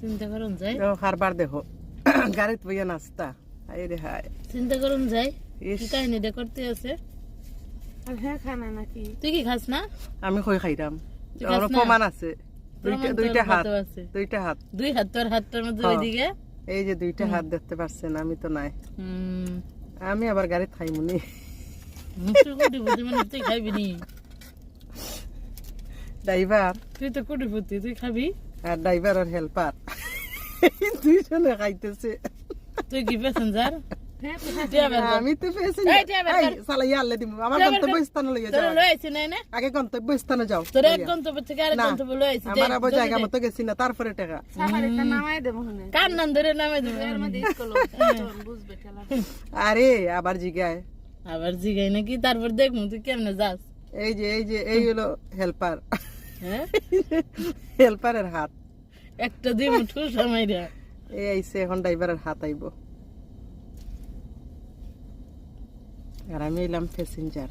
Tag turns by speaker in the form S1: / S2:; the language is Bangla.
S1: চিন্তা করুন যাই
S2: ও হারবার দেখো গাড়িতে বইয়া নাস্তা হাই রে হাই
S1: চিন্তা করুন যাই
S2: ইস।
S1: কি কাহিনীটা করতে আছে
S3: আর হ্যাঁ খানা নাকি
S1: তুই কি খাস না
S2: আমি কই খাইরাম
S1: তুই খাস
S2: আমার
S1: না?
S2: প্রমাণ আছে
S1: প্রমাণ তোর
S2: দুইটা হাত
S1: কত আছে?
S2: দুইটা হাত
S1: দুই হাত তোর হাতটার মধ্যে
S2: হ্যাঁ।
S1: ওইদিকে
S2: এই যে দুইটা হাত দেখতে পাচ্ছেন আমি তো নাই
S1: হুম
S2: আমি আবার গাড়ি খাইমুনি
S1: তুই কোটিপতি মানে তুই খাবি নি
S2: ড্রাইভার
S1: তুই তো কোটিপতি তুই খাবি
S2: আর ড্রাইভার আর হেল্পার দুইজনে খাইতেছে
S1: তুই কি প্যাসেঞ্জার
S3: হ্যাঁ
S2: আমি তো পেয়েছি
S1: এই, টিয়া বের কর।
S2: সালা ইয়ালে দিব আমার
S1: টিয়া বের
S2: গন্তব্য
S1: কর।
S2: স্থানে লইয়া
S1: তোর
S2: যাও
S1: লই আইছি না না
S2: আগে গন্তব্য স্থানে যাও
S1: তোর এক গন্তব্য থেকে আরেক
S2: না,
S1: গন্তব্য লই আইছি
S2: আমার আবার জায়গা মতো গেছি না তারপরে টাকা
S3: সাফারিটা নামাই দেবো হুনে
S1: কার নাম ধরে নামে দেবো
S3: এর মধ্যে স্কুল বুঝবে খেলা
S2: আরে আবার জিগায়
S1: আবার জিগাই নাকি তারপর দেখমু তুই কেমনে যাস
S2: এই হলো হেল্পার
S1: হ্যাঁ
S2: হেল্পারের হাত
S1: একটা দিব ঠুস আমাইরা
S2: এই আইছে এখন ড্রাইভারের হাত আইব আর আমি এলাম প্যাসেঞ্জার